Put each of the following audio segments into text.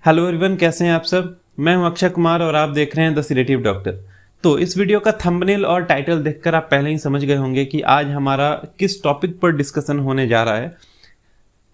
Hello everyone, कैसे हैं आप सब। मैं हूं अक्षय कुमार और आप देख रहे हैं द सीडेटिव डॉक्टर। तो इस वीडियो का थंबनेल और टाइटल देखकर आप पहले ही समझ गए होंगे कि आज हमारा किस टॉपिक पर डिस्कशन होने जा रहा है।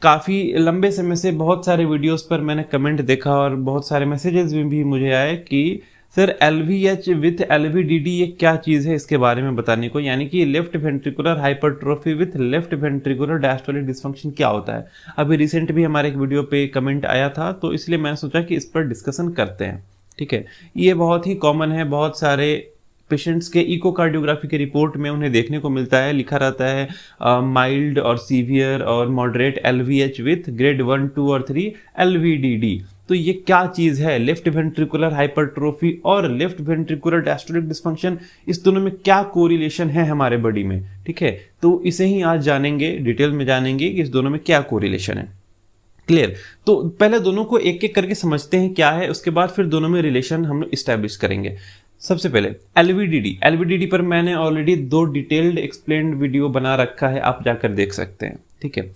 काफ़ी लंबे समय से बहुत सारे वीडियोस पर मैंने कमेंट देखा और बहुत सारे मैसेजेस भी मुझे आए कि सर LVH विथ LVDD ये क्या चीज़ है, इसके बारे में बताने को, यानी कि left ventricular hypertrophy with left ventricular diastolic dysfunction क्या होता है। अभी रिसेंट भी हमारे एक वीडियो पे कमेंट आया था, तो इसलिए मैंने सोचा कि इस पर डिस्कशन करते हैं। ठीक है, ये बहुत ही कॉमन है, बहुत सारे पेशेंट्स के इकोकार्डियोग्राफी के रिपोर्ट में उन्हें देखने को मिलता है, लिखा रहता है माइल्ड और सीवियर और मॉडरेट LVH विथ ग्रेड 1, 2 और 3 LVDD। तो ये क्या चीज़ है, लेफ्ट वेंट्रिकुलर हाइपरट्रोफी और लेफ्ट वेंट्रिकुलर डायस्टोलिक डिसफंक्शन, इस दोनों में क्या कोरिलेशन है हमारे बॉडी में। ठीक है, तो इसे ही आज जानेंगे, डिटेल में जानेंगे कि इस दोनों में क्या कोरिलेशन है। क्लियर। तो पहले दोनों को एक एक करके समझते हैं क्या है, उसके बाद फिर दोनों में रिलेशन हम लोग इस्टेब्लिश करेंगे। सबसे पहले एलवीडीडी पर मैंने ऑलरेडी 2 डिटेल्ड एक्सप्लेन्ड वीडियो बना रखा है, आप जाकर देख सकते हैं। ठीक है,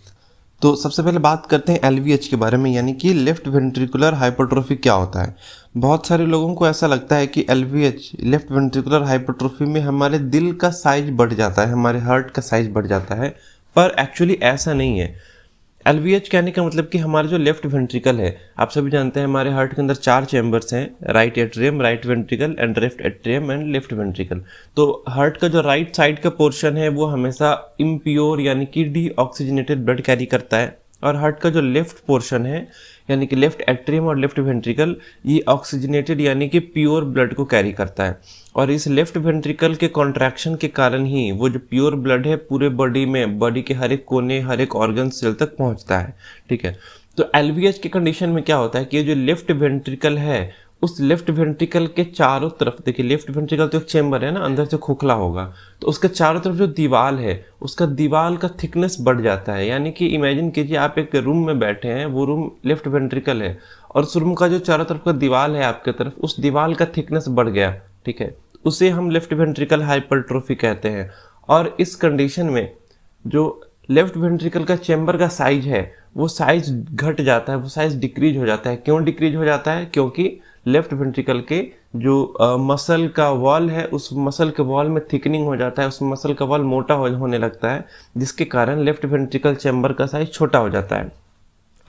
तो सबसे पहले बात करते हैं LVH के बारे में, यानी कि लेफ्ट वेंट्रिकुलर हाइपरट्रोफी क्या होता है। बहुत सारे लोगों को ऐसा लगता है कि LVH लेफ्ट वेंट्रिकुलर हाइपरट्रोफी में हमारे दिल का साइज बढ़ जाता है, हमारे हार्ट का साइज बढ़ जाता है, पर एक्चुअली ऐसा नहीं है। LVH कहने का मतलब कि हमारा जो लेफ्ट वेंट्रिकल है, आप सभी जानते हैं हमारे हार्ट के अंदर 4 चैम्बर्स हैं, right atrium, right ventricle and left atrium and left ventricle. तो हार्ट का जो राइट साइड का पोर्शन है वो हमेशा इम्प्योर यानी कि डीऑक्सीजनेटेड ब्लड कैरी करता है, और हार्ट का जो लेफ्ट पोर्शन है यानी कि लेफ्ट एट्रियम और लेफ्ट वेंट्रिकल ये ऑक्सीजनेटेड यानी कि प्योर ब्लड को कैरी करता है। और इस लेफ्ट वेंट्रिकल के कॉन्ट्रैक्शन के कारण ही वो जो प्योर ब्लड है पूरे बॉडी में, बॉडी के हर एक कोने, हर एक ऑर्गन सेल तक पहुंचता है। ठीक है, तो LVH के कंडीशन में क्या होता है कि ये जो लेफ्ट वेंट्रिकल है उस लेफ्ट वेंट्रिकल के चारों तरफ, देखिए लेफ्ट वेंट्रिकल तो एक चेम्बर है ना, अंदर से खोखला होगा, तो उसके चारों तरफ जो दीवार है उसका दीवार का थिकनेस बढ़ जाता है। यानी कि इमेजिन कीजिए आप एक रूम में बैठे हैं, वो रूम लेफ्ट वेंट्रिकल है और उस रूम का जो चारों तरफ का दीवार है आपके तरफ, उस दीवार का थिकनेस बढ़ गया। ठीक है, उसे हम लेफ्ट वेंट्रिकल हाइपरट्रोफी कहते हैं। और इस कंडीशन में जो लेफ्ट वेंट्रिकल का चेम्बर का साइज है वो साइज घट जाता है, वो साइज डिक्रीज हो जाता है। क्यों डिक्रीज हो जाता है? क्योंकि लेफ्ट वेंट्रिकल के जो मसल का वॉल है उस मसल के वॉल में थिकनिंग हो जाता है, उस मसल का वॉल मोटा होने लगता है, जिसके कारण लेफ्ट वेंट्रिकल चैम्बर का साइज छोटा हो जाता है।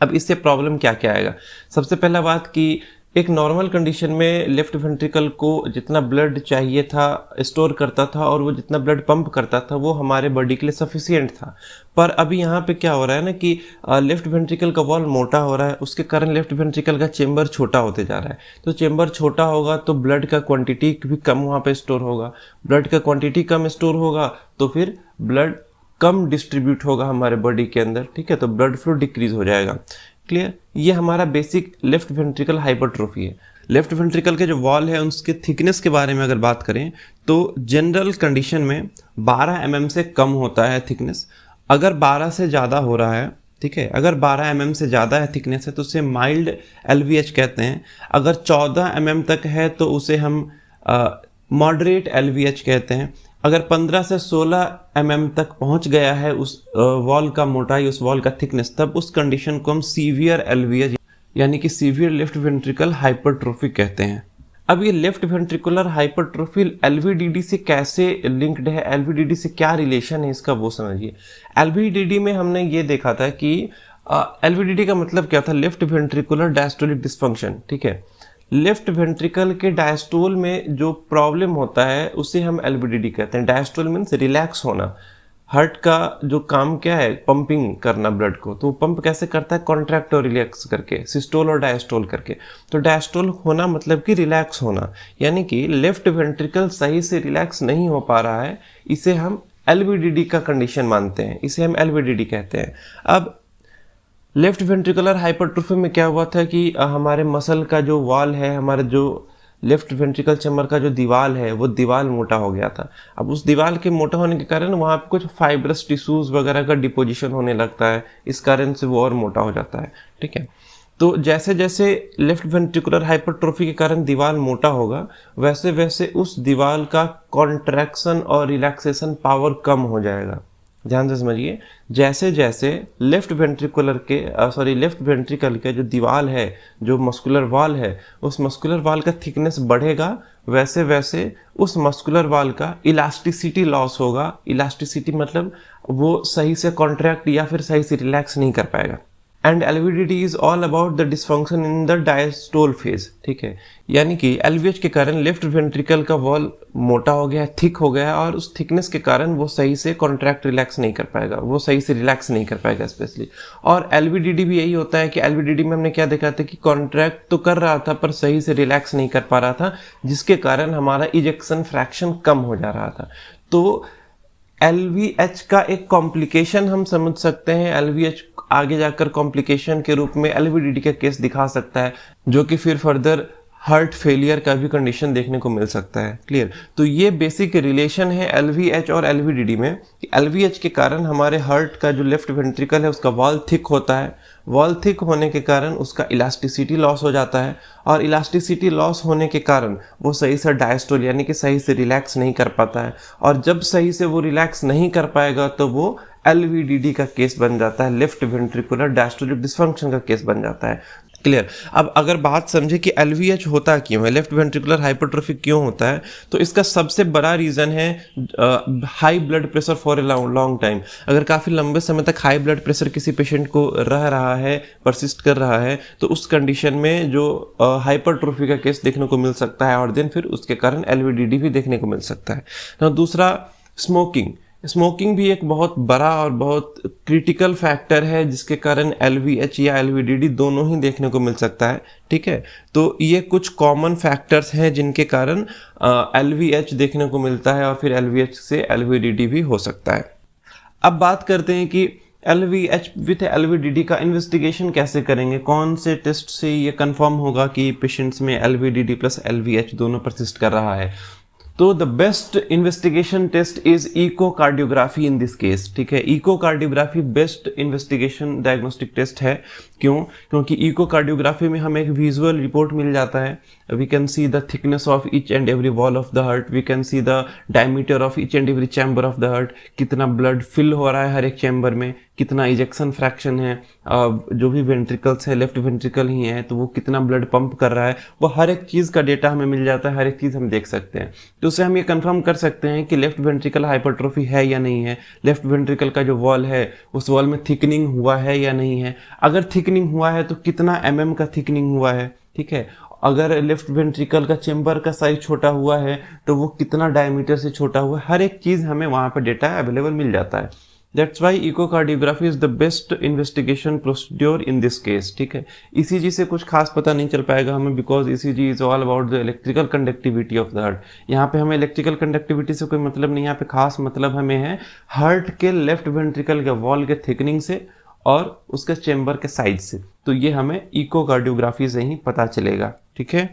अब इससे प्रॉब्लम क्या क्या आएगा? सबसे पहला बात कि एक नॉर्मल कंडीशन में लेफ्ट वेंट्रिकल को जितना ब्लड चाहिए था स्टोर करता था और वो जितना ब्लड पंप करता था वो हमारे बॉडी के लिए सफिशिएंट था। पर अभी यहाँ पे क्या हो रहा है ना कि लेफ्ट वेंट्रिकल का वॉल मोटा हो रहा है, उसके कारण लेफ्ट वेंट्रिकल का चेम्बर छोटा होते जा रहा है। तो चेम्बर छोटा होगा तो ब्लड का क्वांटिटी भी कम वहाँ पे स्टोर होगा, ब्लड का क्वांटिटी कम स्टोर होगा तो फिर ब्लड कम डिस्ट्रीब्यूट होगा हमारे बॉडी के अंदर। ठीक है, तो ब्लड फ्लो डिक्रीज हो जाएगा। क्लियर, ये हमारा बेसिक लेफ्ट वेंट्रिकल हाइपरट्रोफी है। लेफ्ट वेंट्रिकल के जो वॉल है उसके थिकनेस के बारे में अगर बात करें तो जनरल कंडीशन में 12 mm से कम होता है थिकनेस। अगर 12 से ज़्यादा हो रहा है, ठीक है, अगर 12 mm से ज़्यादा है थिकनेस है तो उसे माइल्ड LVH कहते हैं। अगर 14 mm तक है तो उसे हम मॉडरेट LVH कहते हैं। अगर 15 से 16 mm तक पहुंच गया है उस वॉल का मोटाई, उस वॉल का थिकनेस, तब उस कंडीशन को हम सीवियर LVH यानी कि सीवियर लेफ्ट वेंट्रिकल हाइपरट्रोफी कहते हैं। अब ये लेफ्ट वेंट्रिकुलर हाइपरट्रोफी LVDD से कैसे लिंक्ड है, LVDD से क्या रिलेशन है इसका वो समझिए। LVDD में हमने ये देखा था कि LVDD का मतलब क्या था, लेफ्ट वेंट्रिकुलर डायस्टोलिक डिसफंक्शन। ठीक है, लेफ्ट वेंट्रिकल के डायस्टोल में जो प्रॉब्लम होता है उसे हम LVDD कहते हैं। डायस्टोल मीन्स रिलैक्स होना। हार्ट का जो काम क्या है, पंपिंग करना ब्लड को, तो पंप कैसे करता है, कॉन्ट्रैक्ट और रिलैक्स करके, सिस्टोल और डायस्टोल करके। तो डायस्टोल होना मतलब कि रिलैक्स होना, यानी कि लेफ्ट वेंट्रिकल सही से रिलैक्स नहीं हो पा रहा है, इसे हम LVDD का कंडीशन मानते हैं, इसे हम LVDD कहते हैं। अब लेफ्ट वेंट्रिकुलर हाइपरट्रोफी में क्या हुआ था कि हमारे मसल का जो वॉल है, हमारे जो लेफ्ट वेंट्रिकल चैम्बर का जो दीवार है वो दीवार मोटा हो गया था। अब उस दीवार के मोटा होने के कारण वहाँ पे कुछ फाइब्रस टिश्यूज वगैरह का डिपोजिशन होने लगता है, इस कारण से वो और मोटा हो जाता है। ठीक है, तो जैसे जैसे लेफ्ट वेंट्रिकुलर हाइपरट्रोफी के कारण दीवार मोटा होगा वैसे वैसे उस दीवार का कॉन्ट्रैक्शन और रिलैक्सेशन पावर कम हो जाएगा। ध्यान से समझिए, जैसे जैसे लेफ्ट वेंट्रिकल के जो दीवार है, जो मस्कुलर वॉल है, उस मस्कुलर वॉल का थिकनेस बढ़ेगा, वैसे वैसे उस मस्कुलर वॉल का इलास्टिसिटी लॉस होगा। इलास्टिसिटी मतलब वो सही से कॉन्ट्रैक्ट या फिर सही से रिलैक्स नहीं कर पाएगा। And LVDD is all about the dysfunction in the diastole phase, ठीक है। यानी कि एलवीएच के कारण लेफ्ट वेंट्रिकल का वॉल मोटा हो गया है, थिक हो गया है, और उस थिकनेस के कारण वो सही से कॉन्ट्रैक्ट रिलैक्स नहीं कर पाएगा, वो सही से रिलैक्स नहीं कर पाएगा स्पेशली। और एलवीडीडी भी यही होता है कि एलवीडीडी में हमने क्या देखा था कि कॉन्ट्रैक्ट तो कर रहा था पर सही से रिलैक्स नहीं कर पा रहा था, जिसके कारण हमारा इजेक्शन फ्रैक्शन कम हो जा रहा था। तो एलवीएच का एक कॉम्प्लिकेशन हम समझ सकते हैं, एलवीएच आगे जाकर कॉम्प्लिकेशन के रूप में एलवीडीडी का केस दिखा सकता है, जो कि फिर फर्दर हार्ट फेलियर का भी कंडीशन देखने को मिल सकता है। क्लियर। तो ये बेसिक रिलेशन है एलवीएच और एलवीडीडी में। एलवीएच के कारण हमारे हार्ट का जो लेफ्ट वेंट्रिकल है उसका वॉल थिक होता है, वॉल थिक होने के कारण उसका इलास्टिसिटी लॉस हो जाता है, और इलास्टिसिटी लॉस होने के कारण वो सही से डायस्टोल यानी कि सही से रिलैक्स नहीं कर पाता है, और जब सही से वो रिलैक्स नहीं कर पाएगा तो वो एलवीडीडी का केस बन जाता है, लेफ्ट वेंट्रिकुलर डायस्टोलिक डिसफंक्शन का केस बन जाता है। क्लियर। अब अगर बात समझे कि एलवीएच होता क्यों है, लेफ्ट वेंट्रिकुलर हाइपरट्रोफी क्यों होता है, तो इसका सबसे बड़ा रीजन है high blood pressure for a long time. अगर काफी लंबे समय तक हाई ब्लड प्रेशर किसी पेशेंट को रह रहा है, परसिस्ट कर रहा है, तो उस कंडीशन में जो हाइपरट्रोफी का केस देखने को मिल सकता है, और देन फिर उसके कारण एलवीडीडी भी देखने को मिल सकता है। तो दूसरा, स्मोकिंग भी एक बहुत बड़ा और बहुत क्रिटिकल फैक्टर है, जिसके कारण एलवीएच या एलवीडीडी दोनों ही देखने को मिल सकता है, ठीक है। तो ये कुछ कॉमन फैक्टर्स हैं जिनके कारण एलवीएच देखने को मिलता है, और फिर एलवीएच से एलवीडीडी भी हो सकता है। अब बात करते हैं कि एलवीएच विथ एलवीडीडी का इन्वेस्टिगेशन कैसे करेंगे, कौन से टेस्ट से ये कंफर्म होगा कि पेशेंट्स में एलवीडीडी प्लस एलवीएच दोनों परसिस्ट कर रहा है। तो the best investigation test is echocardiography in this case, ठीक है। Echocardiography best investigation diagnostic test है। क्योंकि इकोकार्डियोग्राफी में हमें एक विजुअल रिपोर्ट मिल जाता है। We can see the thickness of each and every wall of the heart, we can see the diameter of each and every chamber of the heart, कितना blood fill हो रहा है हर एक चैम्बर में, कितना इजेक्शन फ्रैक्शन है, जो भी वेंट्रिकल्स है लेफ्ट वेंट्रिकल ही है तो वो कितना ब्लड पंप कर रहा है, वो हर एक चीज का डेटा हमें मिल जाता है, हर एक चीज हम देख सकते हैं। तो उससे हम ये कंफर्म कर सकते हैं कि लेफ्ट वेंट्रिकल हाइपरट्रोफी है या नहीं है, लेफ्ट वेंट्रिकल का जो वॉल है उस वॉल में थिकनिंग हुआ है या नहीं है। अगर थिकनिंग हुआ है तो कितना mm का थिकनिंग हुआ है, ठीक है। अगर लेफ्ट वेंट्रिकल का चेम्बर का साइज छोटा हुआ है तो वो कितना डायमीटर से छोटा हुआ है, हर एक चीज हमें वहां पर डेटा अवेलेबल मिल जाता है। That's why echocardiography is the best investigation procedure in this case, ठीक है। ECG से कुछ खास पता नहीं चल पाएगा हमें, because ECG is all about the electrical conductivity of the heart। यहाँ पे हमें electrical conductivity से कोई मतलब नहीं, यहाँ पे खास मतलब हमें है हार्ट के लेफ्ट वेंट्रिकल के वॉल के थिकनिंग से और उसके चेम्बर के साइज से। तो ये हमें इकोकार्डियोग्राफी से ही पता चलेगा, ठीक है।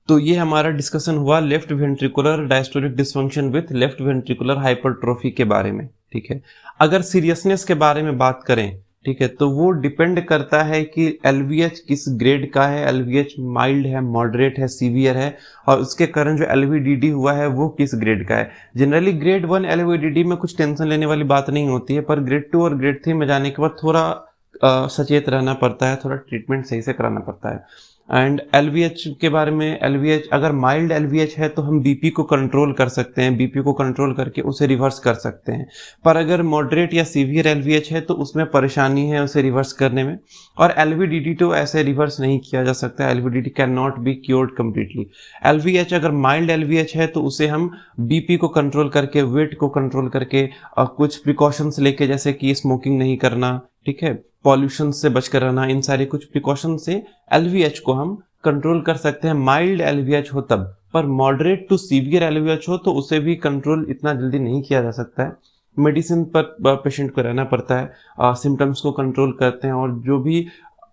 तो ये हमारा डिस्कशन हुआ left ventricular diastolic dysfunction with left ventricular hypertrophy के बारे में, ठीक है। अगर सीरियसनेस के बारे में बात करें, ठीक है, तो वो डिपेंड करता है कि एलवीएच किस ग्रेड का है, एलवीएच माइल्ड है, मॉडरेट है, सीवियर है, और उसके कारण जो एलवीडीडी हुआ है वो किस ग्रेड का है। जनरली ग्रेड 1 एलवीडीडी में कुछ टेंशन लेने वाली बात नहीं होती है, पर ग्रेड 2 और ग्रेड 3 में जाने के बाद थोड़ा सचेत रहना पड़ता है, थोड़ा ट्रीटमेंट सही से कराना पड़ता है। एंड एलवीएच के बारे में, एलवीएच अगर माइल्ड एलवीएच है तो हम बीपी को कंट्रोल कर सकते हैं, बीपी को कंट्रोल करके उसे रिवर्स कर सकते हैं। पर अगर मॉडरेट या सीवियर एलवीएच है तो उसमें परेशानी है उसे रिवर्स करने में, और एलवीडीडी तो ऐसे रिवर्स नहीं किया जा सकता, LVDD can not be cured completely. LVH अगर माइल्ड एलवीएच है तो उसे हम बीपी को कंट्रोल करके, वेट को कंट्रोल करके, कुछ प्रिकॉशंस लेके, जैसे कि स्मोकिंग नहीं करना, ठीक है, पॉल्यूशन से बचकर रहना, इन सारे कुछ प्रिकॉशन से एलवीएच को हम कंट्रोल कर सकते हैं। माइल्ड एलवीएच हो तब, पर मॉडरेट टू सीवियर एलवीएच हो तो उसे भी कंट्रोल इतना जल्दी नहीं किया जा सकता है। मेडिसिन पर पेशेंट को रहना पड़ता है, सिम्टम्स को कंट्रोल करते हैं, और जो भी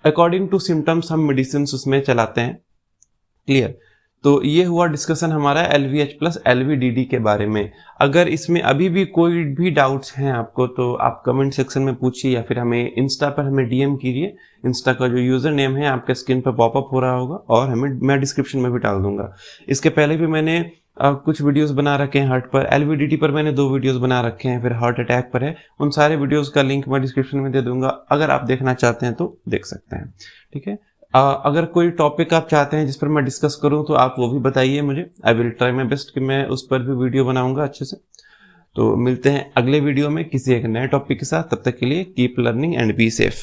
अकॉर्डिंग टू सिम्टम्स हम मेडिसिन उसमें चलाते हैं। क्लियर। तो ये हुआ डिस्कशन हमारा एलवीएच प्लस एलवीडीडी के बारे में। अगर इसमें अभी भी कोई भी डाउट्स हैं आपको तो आप कमेंट सेक्शन में पूछिए, या फिर हमें इंस्टा पर हमें डीएम कीजिए। इंस्टा का जो यूजर नेम है आपके स्क्रीन पर पॉपअप हो रहा होगा, और मैं डिस्क्रिप्शन में भी डाल दूंगा। इसके पहले भी मैंने कुछ वीडियोस बना रखे हैं हार्ट पर, एलवीडीटी पर मैंने 2 वीडियोस बना रखे हैं, फिर हार्ट अटैक पर है। उन सारे वीडियोस का लिंक मैं डिस्क्रिप्शन में दे दूंगा, अगर आप देखना चाहते हैं तो देख सकते हैं। ठीक है, अगर कोई टॉपिक आप चाहते हैं जिस पर मैं डिस्कस करूं तो आप वो भी बताइए मुझे। I will try my best कि मैं उस पर भी वीडियो बनाऊंगा अच्छे से। तो मिलते हैं अगले वीडियो में किसी एक नए टॉपिक के साथ। तब तक के लिए keep learning and be safe.